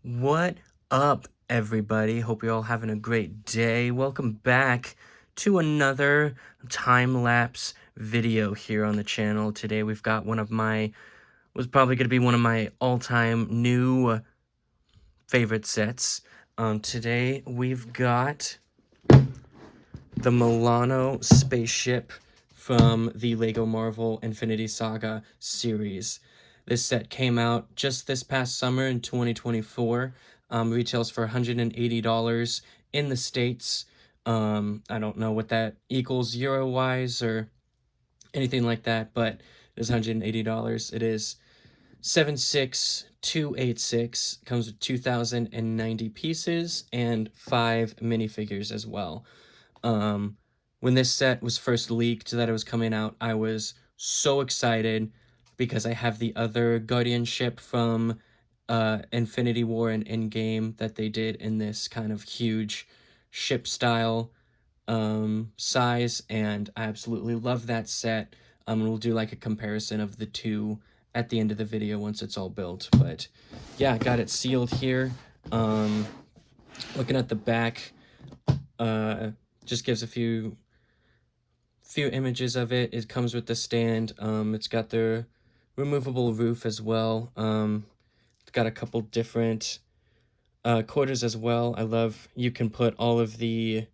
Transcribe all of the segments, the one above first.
What up, everybody? Hope you're all having a great day. Welcome back to another time-lapse video here on the channel. Today we've got was probably going to be one of my all-time new favorite sets. Today we've got the Milano Spaceship from the LEGO Marvel Infinity Saga series. This set came out just this past summer in 2024. Retails for $180 in the States. I don't know what that equals euro-wise or anything like that, but it's $180. It is 76286, comes with 2,090 pieces and 5 minifigures as well. When this set was first leaked that it was coming out, I was so excited because I have the other Guardian ship from Infinity War and Endgame that they did in this kind of huge ship style size, and I absolutely love that set. We'll do like a comparison of the two at the end of the video once it's all built. But yeah, I got it sealed here. Looking at the back, just gives a few images of it. It comes with the stand. It's got the removable roof as well. It's got a couple different quarters as well. I love you can put all of the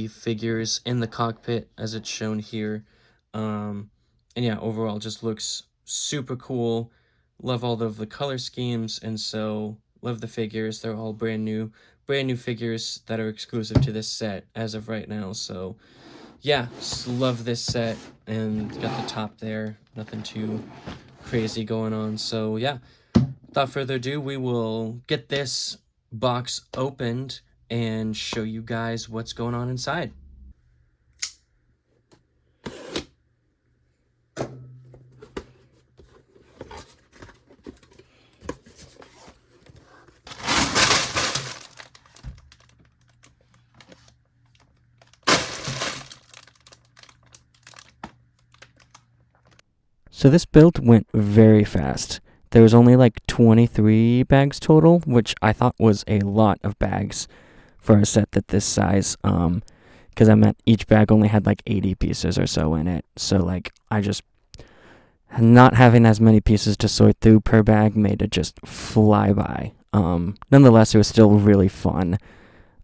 figures in the cockpit as it's shown here. And yeah, overall just looks super cool. Love all of the color schemes, and so love the figures. They're all brand new figures that are exclusive to this set as of right now. So yeah, just love this set, and got the top there. Nothing too crazy going on. So yeah, without further ado, we will get this box opened and show you guys what's going on inside. So this build went very fast. There was only like 23 bags total, which I thought was a lot of bags for a set that this size. Because I meant each bag only had like 80 pieces or so in it. So like I just not having as many pieces to sort through per bag made it just fly by. Nonetheless, it was still really fun.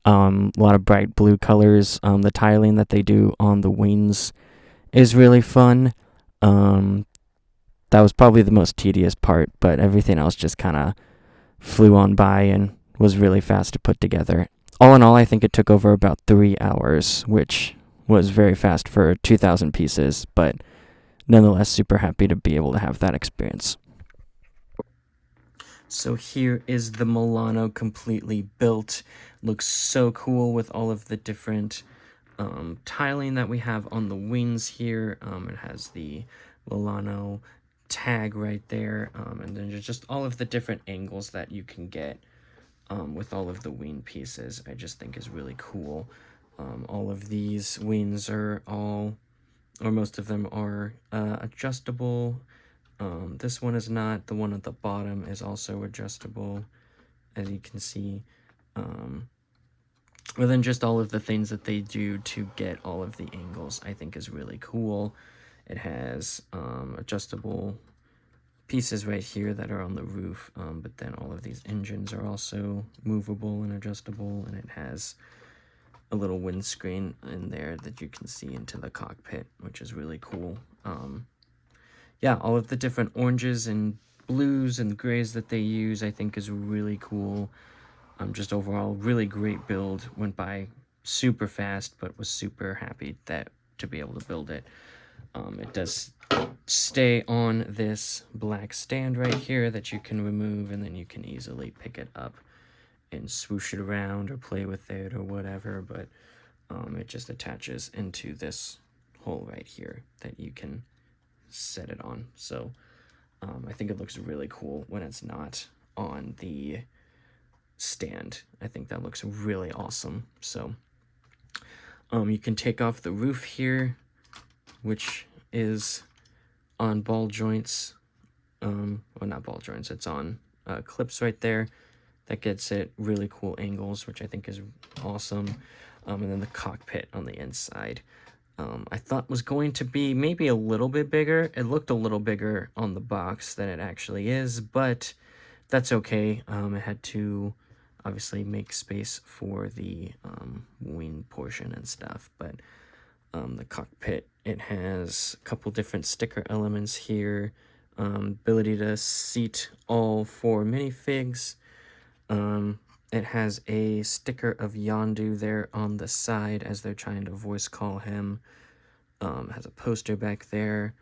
A lot of bright blue colors. The tiling that they do on the wings is really fun. That was probably the most tedious part, but everything else just kind of flew on by and was really fast to put together. All in all, I think it took over about 3 hours, which was very fast for 2,000 pieces, but nonetheless super happy to be able to have that experience. So here is the Milano completely built. Looks so cool with all of the different tiling that we have on the wings here. It has the Milano tag right there, and then just all of the different angles that you can get with all of the wing pieces. I just think is really cool. All of these wings are all, or most of them are adjustable. This one is not. The one at the bottom is also adjustable, as you can see. But then just all of the things that they do to get all of the angles, I think is really cool. It has adjustable pieces right here that are on the roof, but then all of these engines are also movable and adjustable, and it has a little windscreen in there that you can see into the cockpit, which is really cool. Yeah, all of the different oranges and blues and grays that they use, I think is really cool. Just overall, really great build. Went by super fast, but was super happy to be able to build it. It does stay on this black stand right here that you can remove, and then you can easily pick it up and swoosh it around or play with it or whatever, but it just attaches into this hole right here that you can set it on. So I think it looks really cool when it's not on the stand. I think that looks really awesome. So you can take off the roof here, which is on ball joints well, not ball joints, it's on clips right there. That gets it really cool angles, which I think is awesome. And then the cockpit on the inside, I thought was going to be maybe a little bit bigger. It looked a little bigger on the box than it actually is, but that's okay. I had to obviously make space for the wing portion and stuff, but the cockpit, it has a couple different sticker elements here. Ability to seat all 4 minifigs. It has a sticker of Yondu there on the side as they're trying to voice call him. Has a poster back there.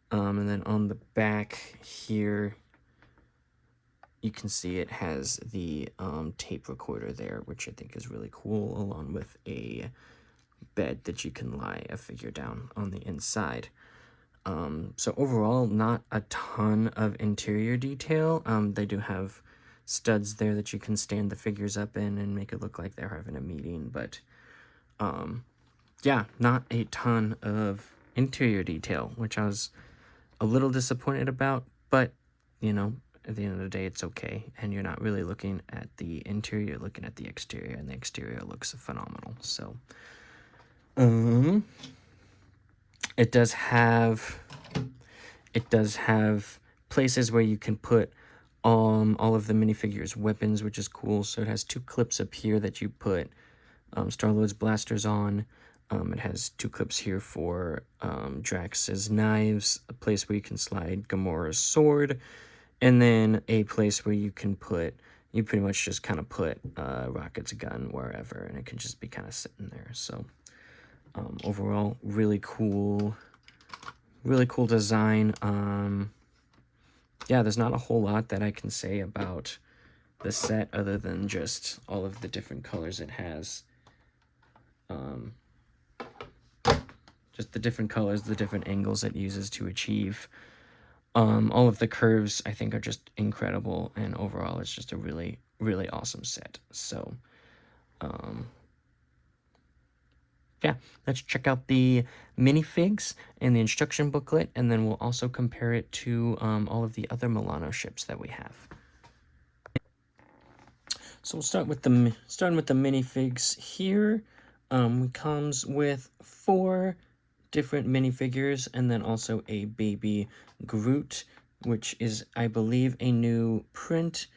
And then on the back here, you can see it has the tape recorder there, which I think is really cool, along with a bed that you can lie a figure down on the inside. So overall, not a ton of interior detail. They do have studs there that you can stand the figures up in and make it look like they're having a meeting, but yeah, not a ton of interior detail, which I was a little disappointed about, but you know, at the end of the day, it's okay. And you're not really looking at the interior, you're looking at the exterior, and the exterior looks phenomenal. So it does have places where you can put all of the minifigures' weapons, which is cool. So it has 2 clips up here that you put Star-Lord's blasters on. It has 2 clips here for Drax's knives, a place where you can slide Gamora's sword, and then a place where you can put, you pretty much just kind of put Rocket's gun wherever, and it can just be kind of sitting there. So overall, really cool design. Yeah, there's not a whole lot that I can say about the set other than just all of the different colors it has. Just the different colors, the different angles it uses to achieve. All of the curves, I think, are just incredible, and overall, it's just a really, really awesome set. So, yeah, let's check out the minifigs and the instruction booklet, and then we'll also compare it to all of the other Milano ships that we have. So we'll start with starting with the minifigs here. It comes with 4 different minifigures, and then also a baby Groot, which is, I believe, a new print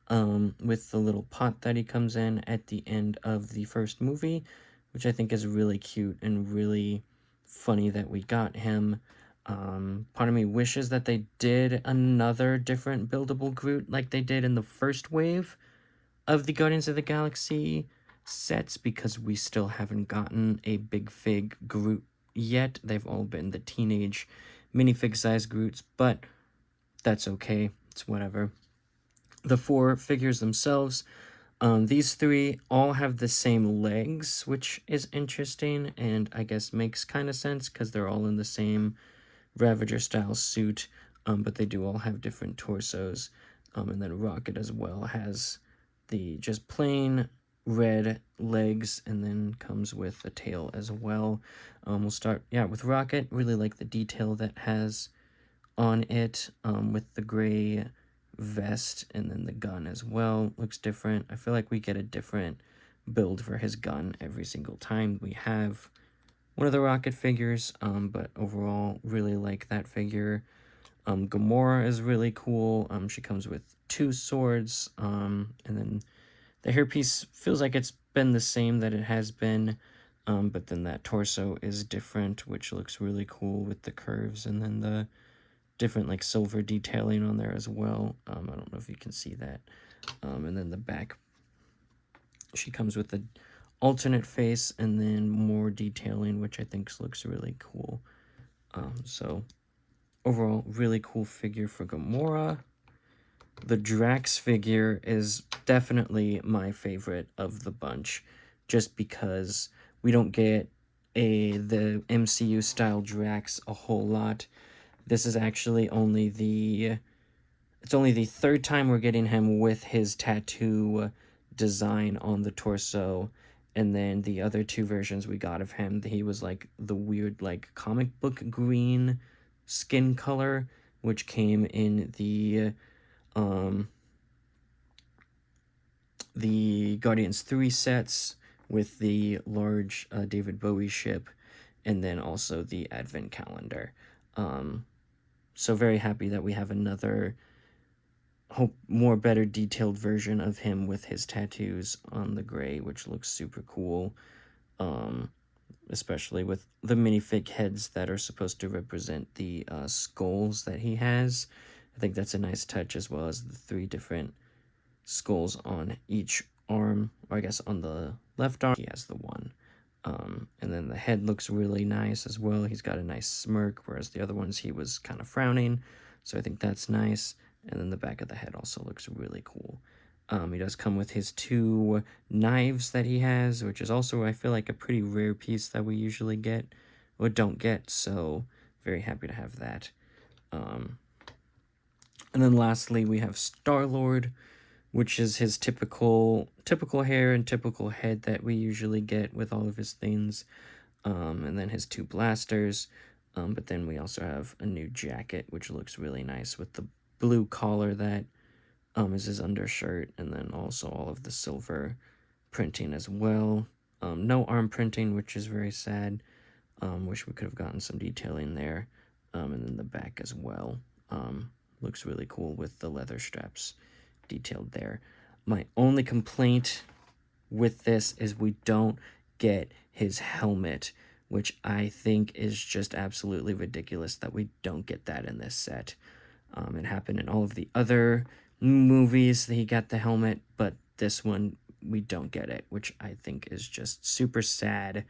with the little pot that he comes in at the end of the first movie, which I think is really cute and really funny that we got him. Part of me wishes that they did another different buildable Groot like they did in the first wave of the Guardians of the Galaxy sets, because we still haven't gotten a big fig Groot yet. They've all been the teenage minifig size Groots, but that's okay. It's whatever. The 4 figures themselves, these 3 all have the same legs, which is interesting and I guess makes kind of sense because they're all in the same Ravager style suit, but they do all have different torsos. And then Rocket as well has the just plain red legs, and then comes with a tail as well. We'll start, with Rocket. Really like the detail that has on it, with the gray vest and then the gun as well. Looks different. I feel like we get a different build for his gun every single time we have one of the Rocket figures, but overall, really like that figure. Gamora is really cool. She comes with 2 swords, and then the hairpiece feels like it's been the same that it has been, but then that torso is different, which looks really cool with the curves, and then the different like silver detailing on there as well. I don't know if you can see that. And then the back, she comes with the alternate face and then more detailing, which I think looks really cool. So overall, really cool figure for Gamora. The Drax figure is definitely my favorite of the bunch, just because we don't get the MCU style Drax a whole lot. This is actually only the 3rd time we're getting him with his tattoo design on the torso, and then the other 2 versions we got of him, he was like the weird like comic book green skin color, which came in the Guardians 3 sets with the large David Bowie ship, and then also the Advent calendar. So very happy that we have another more better detailed version of him with his tattoos on the gray, which looks super cool. Especially with the minifig heads that are supposed to represent the skulls that he has. I think that's a nice touch, as well as the 3 different skulls on each arm, or I guess on the left arm he has the one. And then the head looks really nice as well. He's got a nice smirk, whereas the other ones he was kind of frowning, so I think that's nice. And then the back of the head also looks really cool. He does come with his 2 knives that he has, which is also, I feel like, a pretty rare piece that we usually get, or don't get, so very happy to have that. And then lastly, we have Star-Lord, which is his typical hair and typical head that we usually get with all of his things. And then his 2 blasters. But then we also have a new jacket, which looks really nice with the blue collar that is his undershirt, and then also all of the silver printing as well. No arm printing, which is very sad. Wish we could have gotten some detailing there. And then the back as well. Looks really cool with the leather straps detailed there. My only complaint with this is we don't get his helmet, which I think is just absolutely ridiculous that we don't get that in this set. It happened in all of the other movies that he got the helmet, but this one we don't get it, which I think is just super sad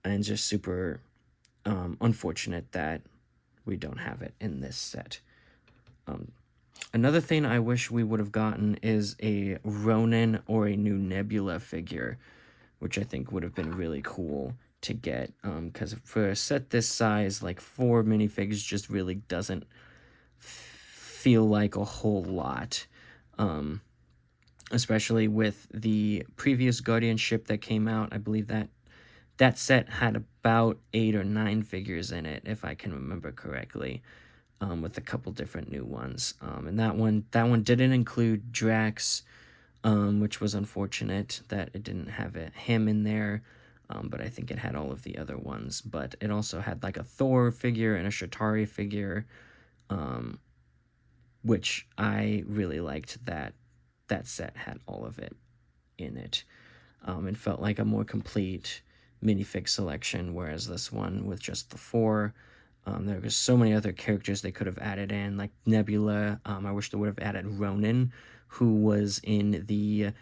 and just super unfortunate that we don't have it in this set. Another thing I wish we would have gotten is a Ronin or a new Nebula figure, which I think would have been really cool to get, because for a set this size, like 4 minifigs just really doesn't feel like a whole lot, especially with the previous Guardian ship that came out. I believe that set had about 8 or 9 figures in it, if I can remember correctly, with a couple different new ones. And that one didn't include Drax, which was unfortunate that it didn't have him in there. But I think it had all of the other ones. But it also had like a Thor figure and a Shatari figure, which I really liked. That set had all of it in it. It felt like a more complete minifig selection, whereas this one with just the 4, there was so many other characters they could have added in, like Nebula. I wish they would have added Ronin, who was in the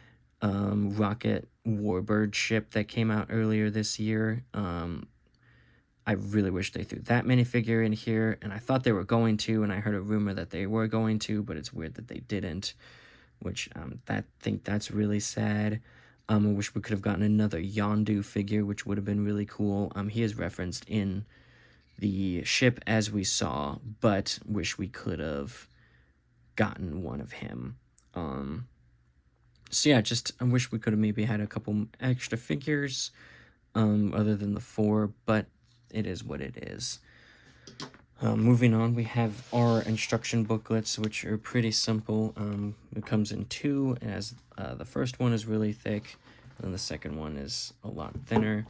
Rocket Warbird ship that came out earlier this year. I really wish they threw that minifigure in here, and I thought they were going to, and I heard a rumor that they were going to, but it's weird that they didn't, which I think that's really sad. I wish we could have gotten another Yondu figure, which would have been really cool. He is referenced in the ship as we saw, but wish we could have gotten one of him. So yeah, just I wish we could have maybe had a couple extra figures, other than the 4, but it is what it is. Moving on, we have our instruction booklets, which are pretty simple. It comes in 2, as the first one is really thick, and the second one is a lot thinner.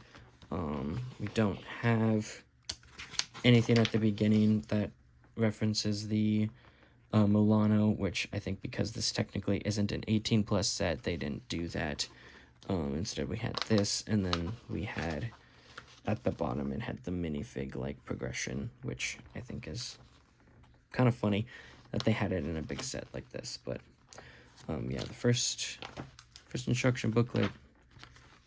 We don't have anything at the beginning that references the Milano, which I think because this technically isn't an 18+ set, they didn't do that. Instead, we had this, and then we had at the bottom it had the minifig like progression, which I think is kind of funny that they had it in a big set like this. But yeah, the first instruction booklet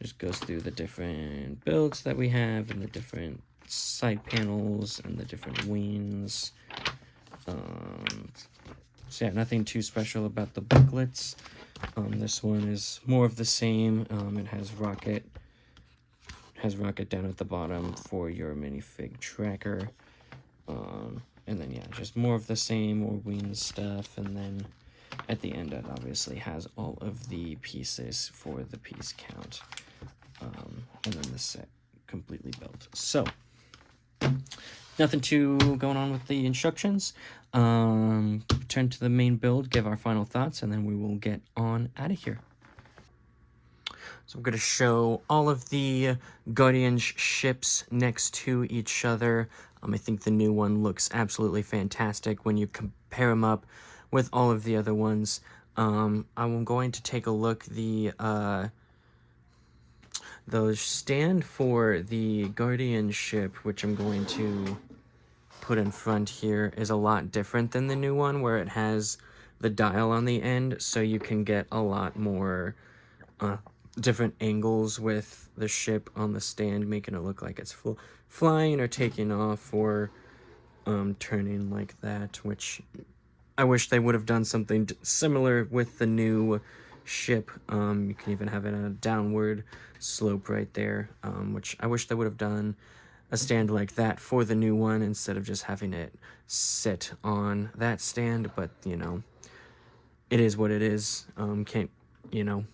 just goes through the different builds that we have and the different side panels and the different wings. So yeah, nothing too special about the booklets. This one is more of the same. It has Rocket down at the bottom for your minifig tracker. And then yeah, just more of the same, more wing stuff, and then at the end it obviously has all of the pieces for the piece count. And then the set completely built. So nothing too going on with the instructions. Turn to the main build, give our final thoughts, and then we will get on out of here. So I'm going to show all of the Guardian ships next to each other. I think the new one looks absolutely fantastic when you compare them up with all of the other ones. I'm going to take a look. The stand for the Guardian ship, which I'm going to put in front here, is a lot different than the new one, where it has the dial on the end, so you can get a lot more different angles with the ship on the stand, making it look like it's flying or taking off or turning like that, which I wish they would have done something similar with the new ship. You can even have it on a downward slope right there, which I wish they would have done a stand like that for the new one instead of just having it sit on that stand. But, you know, it is what it is. Can't, you know,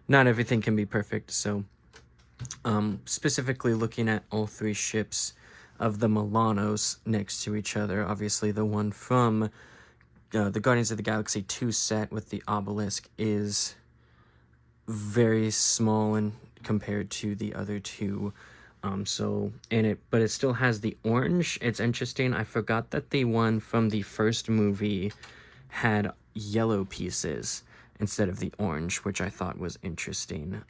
not everything can be perfect. So specifically looking at all three ships of the Milanos next to each other, obviously the one from the Guardians of the Galaxy 2 set with the obelisk is very small and compared to the other two. But it still has the orange. It's interesting. I forgot that the one from the first movie had yellow pieces instead of the orange, which I thought was interesting.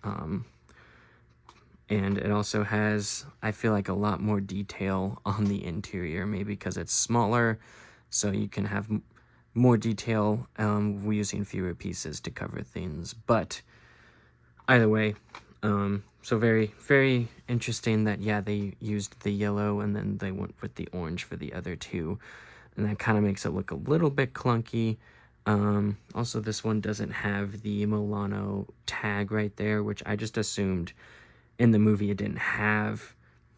And it also has, I feel like, a lot more detail on the interior, maybe because it's smaller, so you can have more detail using fewer pieces to cover things. But either way, so very, very interesting that, yeah, they used the yellow and then they went with the orange for the other two. And that kind of makes it look a little bit clunky. Also, this one doesn't have the Milano tag right there, which I just assumed in the movie it didn't have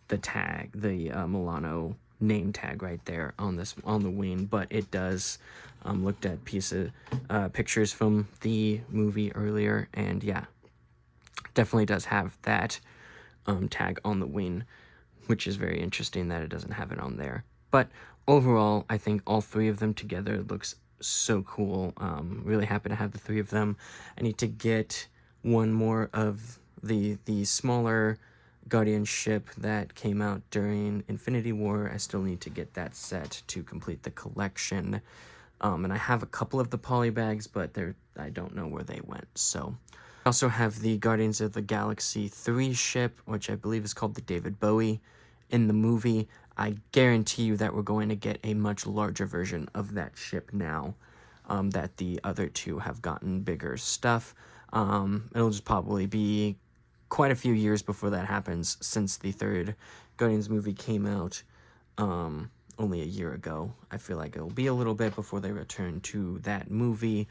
the tag, the Milano name tag right there on the wing, but it does. Looked at pictures from the movie earlier, and yeah, definitely does have that tag on the wing, which is very interesting that it doesn't have it on there. But overall, I think all three of them together looks so cool. Really happy to have the three of them. I need to get one more of the smaller Guardian ship that came out during Infinity War. I still need to get that set to complete the collection. And I have a couple of the poly bags, but I don't know where they went. So I also have the Guardians of the Galaxy 3 ship, which I believe is called the David Bowie in the movie. I guarantee you that we're going to get a much larger version of that ship now that the other two have gotten bigger stuff. It'll just probably be quite a few years before that happens, since the third Guardians movie came out only a year ago. I feel like it'll be a little bit before they return to that movie,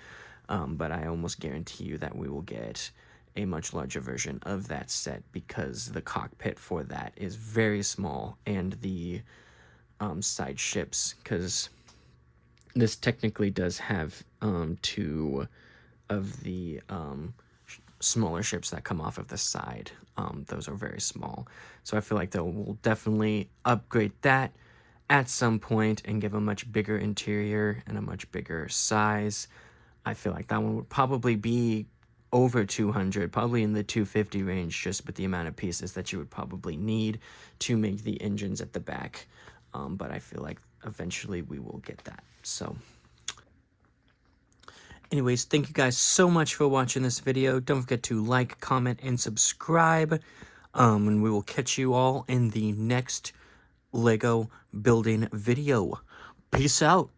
but I almost guarantee you that we will get a much larger version of that set, because the cockpit for that is very small, and the side ships, because this technically does have two of the smaller ships that come off of the side. Those are very small, so I feel like they will definitely upgrade that at some point and give a much bigger interior and a much bigger size. I feel like that one would probably be over 200, probably in the 250 range, just with the amount of pieces that you would probably need to make the engines at the back. But I feel like eventually we will get that. So anyways, thank you guys so much for watching this video. Don't forget to like, comment, and subscribe. And we will catch you all in the next Lego building video. Peace out.